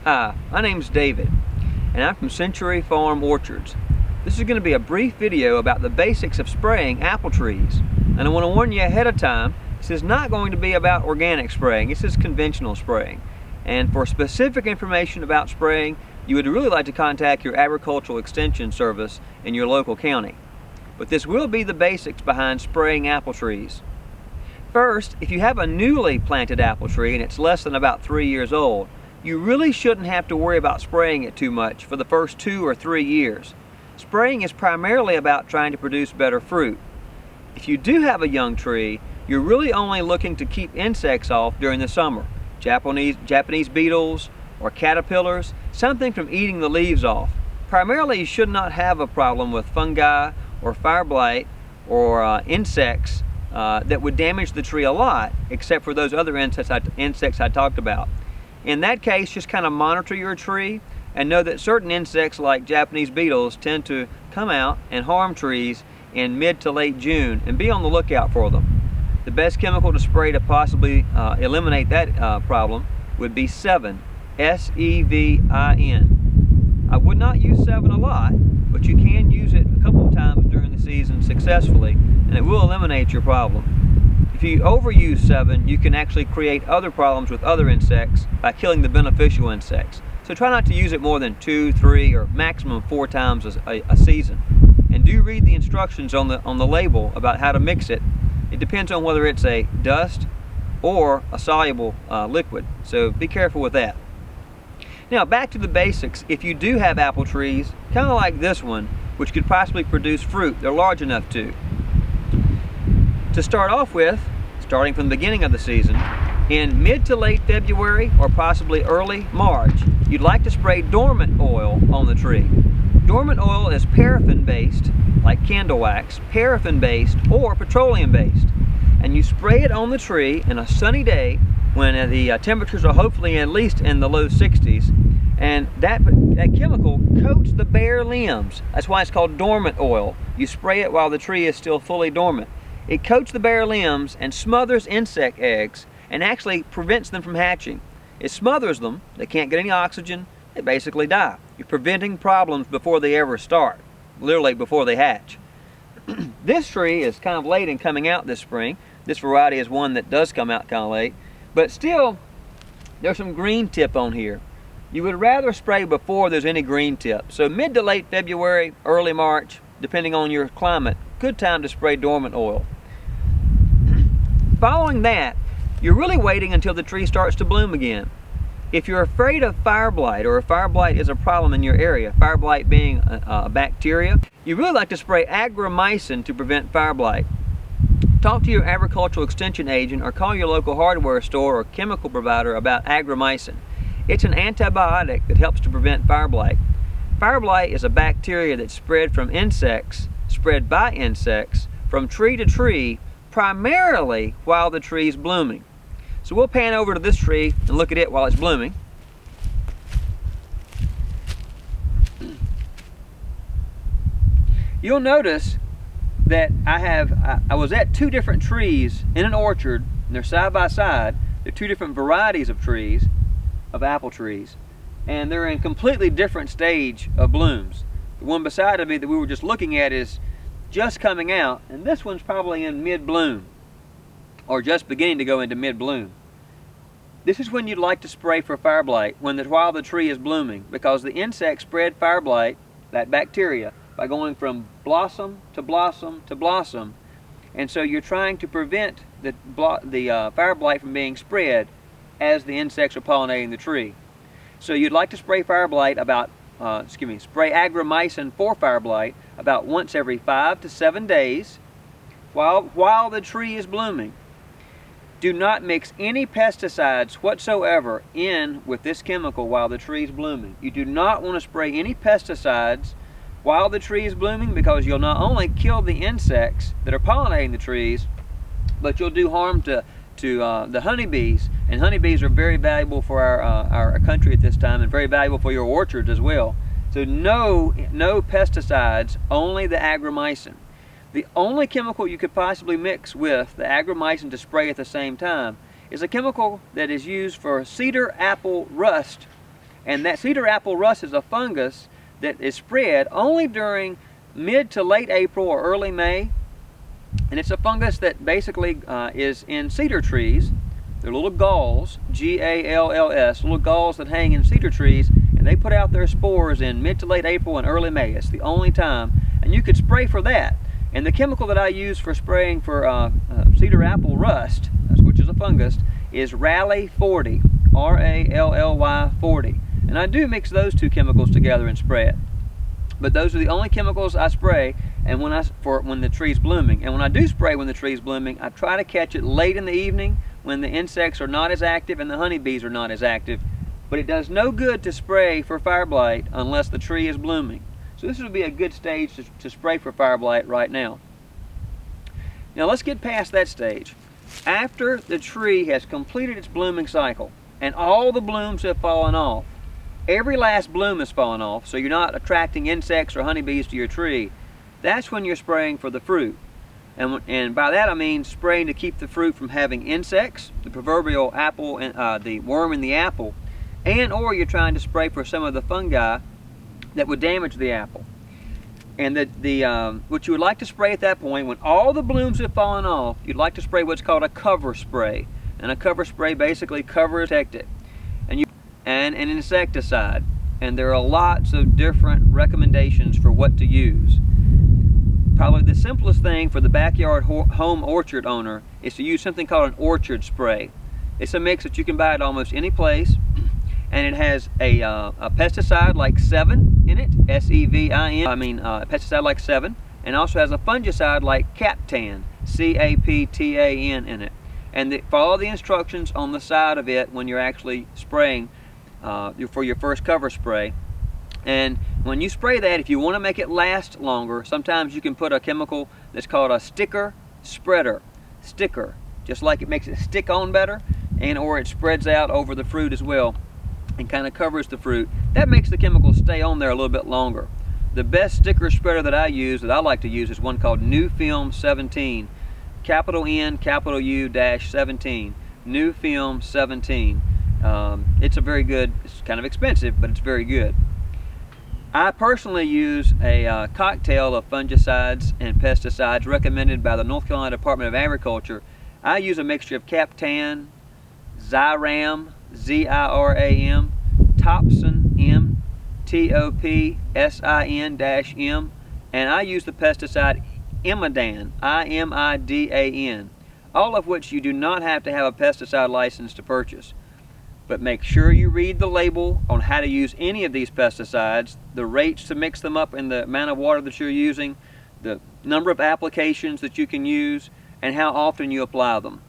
Hi, my name's David, and I'm from Century Farm Orchards. This is going to be a brief video about the basics of spraying apple trees. And I want to warn you ahead of time, this is not going to be about organic spraying, this is conventional spraying. And for specific information about spraying, you would really like to contact your agricultural extension service in your local county. But this will be the basics behind spraying apple trees. First, if you have a newly planted apple tree and it's less than about 3 years old, you really shouldn't have to worry about spraying it too much for the first 2 or 3 years. Spraying is primarily about trying to produce better fruit. If you do have a young tree, you're really only looking to keep insects off during the summer. Japanese beetles or caterpillars, something from eating the leaves off. Primarily, you should not have a problem with fungi or fire blight or insects that would damage the tree a lot, except for those other insects I talked about. In that case, just kind of monitor your tree and know that certain insects like Japanese beetles tend to come out and harm trees in mid to late June, and be on the lookout for them. The best chemical to spray to possibly eliminate that problem would be Sevin, S-E-V-I-N. I would not use Sevin a lot, but you can use it a couple of times during the season successfully, and it will eliminate your problem. If you overuse Sevin, you can actually create other problems with other insects by killing the beneficial insects. So try not to use it more than 2, 3, or maximum 4 times a season. And do read the instructions on the label about how to mix it. It depends on whether it's a dust or a soluble liquid, so be careful with that. Now back to the basics. If you do have apple trees, kind of like this one, which could possibly produce fruit, they're large enough to. To start off with, starting from the beginning of the season, in mid to late February or possibly early March, you'd like to spray dormant oil on the tree. Dormant oil is paraffin-based, like candle wax, paraffin-based or petroleum-based. And you spray it on the tree in a sunny day when the temperatures are hopefully at least in the low 60s, and that chemical coats the bare limbs. That's why it's called dormant oil. You spray it while the tree is still fully dormant. It coats the bare limbs and smothers insect eggs and actually prevents them from hatching. It smothers them, they can't get any oxygen, they basically die. You're preventing problems before they ever start, literally before they hatch. This tree is kind of late in coming out this spring. This variety is one that does come out kind of late, but still there's some green tip on here. You would rather spray before there's any green tip. So mid to late February, early March, depending on your climate, good time to spray dormant oil. Following that, you're really waiting until the tree starts to bloom again. If you're afraid of fire blight, or if fire blight is a problem in your area, fire blight being a bacteria, you really like to spray agromycin to prevent fire blight. Talk to your agricultural extension agent or call your local hardware store or chemical provider about agromycin. It's an antibiotic that helps to prevent fire blight. Fire blight is a bacteria that's spread by insects from tree to tree, primarily while the tree is blooming. So we'll pan over to this tree and look at it while it's blooming. You'll notice that I was at 2 different trees in an orchard, and they're side by side. They're 2 different varieties of trees, of apple trees, and they're in completely different stage of blooms. The one beside of me that we were just looking at is just coming out, and this one's probably in mid-bloom, or just beginning to go into mid-bloom. This is when you'd like to spray for fire blight, while the tree is blooming, because the insects spread fire blight, that bacteria, by going from blossom to blossom to blossom, and so you're trying to prevent the fire blight from being spread as the insects are pollinating the tree. So you'd like to spray fire blight spray agromycin for fire blight about once every 5 to 7 days while the tree is blooming. Do not mix any pesticides whatsoever in with this chemical while the tree is blooming. You do not want to spray any pesticides while the tree is blooming, because you'll not only kill the insects that are pollinating the trees, but you'll do harm to the honeybees, and honeybees are very valuable for our country at this time, and very valuable for your orchards as well. So no pesticides, only the agromycin. The only chemical you could possibly mix with the agromycin to spray at the same time is a chemical that is used for cedar apple rust, And that cedar apple rust is a fungus that is spread only during mid to late April or early May. And it's a fungus that basically is in cedar trees. They're little galls, G-A-L-L-S, little galls that hang in cedar trees, and they put out their spores in mid to late April and early May. It's the only time. And you could spray for that. And the chemical that I use for spraying for cedar apple rust, which is a fungus, is Rally 40, R-A-L-L-Y 40. And I do mix those two chemicals together and spray it. But those are the only chemicals I spray and when the tree's blooming. And when I do spray when the tree's blooming, I try to catch it late in the evening when the insects are not as active and the honeybees are not as active. But it does no good to spray for fire blight unless the tree is blooming. So this would be a good stage to spray for fire blight right now. Now let's get past that stage. After the tree has completed its blooming cycle and all the blooms have fallen off, every last bloom has fallen off, so you're not attracting insects or honeybees to your tree, that's when you're spraying for the fruit. And by that I mean spraying to keep the fruit from having insects, the proverbial apple, and the worm in the apple, and or you're trying to spray for some of the fungi that would damage the apple. And what you would like to spray at that point, when all the blooms have fallen off, you'd like to spray what's called a cover spray. And a cover spray basically covers it. And an insecticide. And there are lots of different recommendations for what to use. Probably the simplest thing for the backyard home orchard owner is to use something called an orchard spray. It's a mix that you can buy at almost any place, and it has a pesticide like 7 in it, S-E-V-I-N, a pesticide like 7, and also has a fungicide like Captan, C-A-P-T-A-N in it. And follow the instructions on the side of it when you're actually spraying for your first cover spray. And when you spray that, if you want to make it last longer, sometimes you can put a chemical that's called a sticker spreader. Sticker, just like it makes it stick on better, and or it spreads out over the fruit as well and kind of covers the fruit. That makes the chemical stay on there a little bit longer. The best sticker spreader that I like to use is one called New Film 17, capital N, capital U dash 17, New Film 17. It's a very good, it's kind of expensive, but it's very good. I personally use a cocktail of fungicides and pesticides recommended by the North Carolina Department of Agriculture. I use a mixture of Captan, Zyram, Z-I-R-A-M, Topsin, M-T-O-P-S-I-N-M, and I use the pesticide Imidan, I-M-I-D-A-N, all of which you do not have to have a pesticide license to purchase. But make sure you read the label on how to use any of these pesticides, the rates to mix them up and the amount of water that you're using, the number of applications that you can use, and how often you apply them.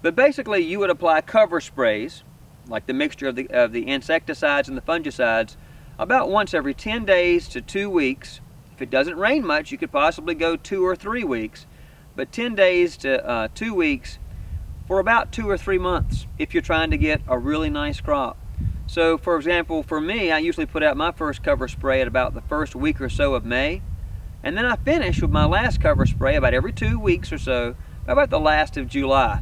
But basically you would apply cover sprays, like the mixture of the insecticides and the fungicides, about once every 10 days to 2 weeks. If it doesn't rain much, you could possibly go 2 or 3 weeks. But 10 days to 2 weeks for about 2 or 3 months if you're trying to get a really nice crop. So for example, for me, I usually put out my first cover spray at about the first week or so of May, and then I finish with my last cover spray about every 2 weeks or so, about the last of July.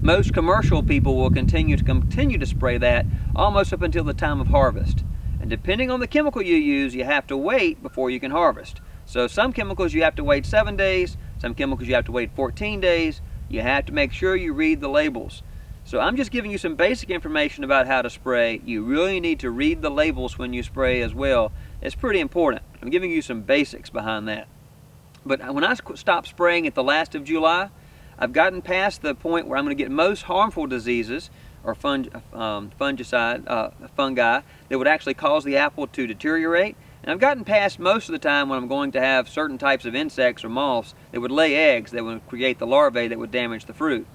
Most commercial people will continue to spray that almost up until the time of harvest. And depending on the chemical you use, you have to wait before you can harvest. So some chemicals you have to wait 7 days, some chemicals you have to wait 14 days. You have to make sure you read the labels. So I'm just giving you some basic information about how to spray. You really need to read the labels when you spray as well. It's pretty important. I'm giving you some basics behind that. But when I stop spraying at the last of July, I've gotten past the point where I'm going to get most harmful diseases or fungi that would actually cause the apple to deteriorate. And I've gotten past most of the time when I'm going to have certain types of insects or moths that would lay eggs that would create the larvae that would damage the fruit.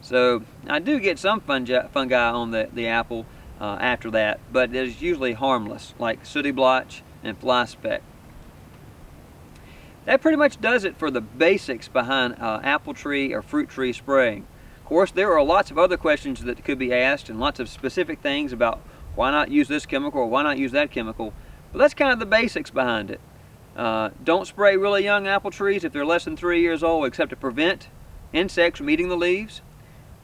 So I do get some fungi on the apple after that, but it's usually harmless, like sooty blotch and fly speck. That pretty much does it for the basics behind apple tree or fruit tree spraying. Of course, there are lots of other questions that could be asked and lots of specific things about why not use this chemical or why not use that chemical. But that's kind of the basics behind it. Don't spray really young apple trees if they're less than 3 years old, except to prevent insects from eating the leaves.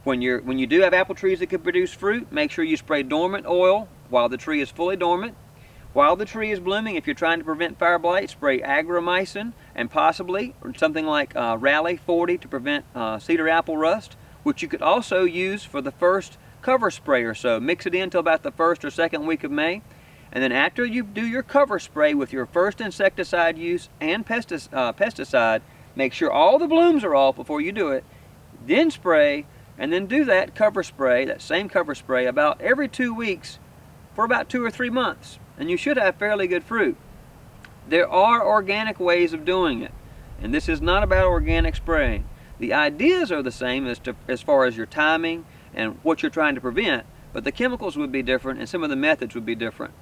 When you do have apple trees that could produce fruit, make sure you spray dormant oil while the tree is fully dormant. While the tree is blooming, if you're trying to prevent fire blight, spray agromycin and possibly something like Raleigh 40 to prevent cedar apple rust, which you could also use for the first cover spray or so. Mix it in until about the first or second week of May. And then after you do your cover spray with your first insecticide use and pesticide, make sure all the blooms are off before you do it. Then spray, and then do that cover spray, that same cover spray, about every 2 weeks for about 2 or 3 months. And you should have fairly good fruit. There are organic ways of doing it, and this is not about organic spraying. The ideas are the same as far as your timing and what you're trying to prevent, but the chemicals would be different and some of the methods would be different.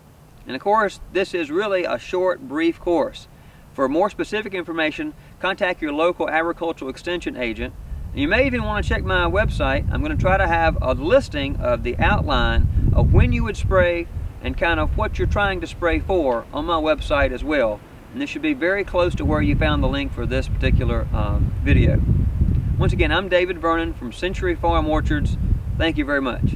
And of course, this is really a short, brief course. For more specific information, contact your local agricultural extension agent. And you may even want to check my website. I'm going to try to have a listing of the outline of when you would spray and kind of what you're trying to spray for on my website as well. And this should be very close to where you found the link for this particular video. Once again, I'm David Vernon from Century Farm Orchards. Thank you very much.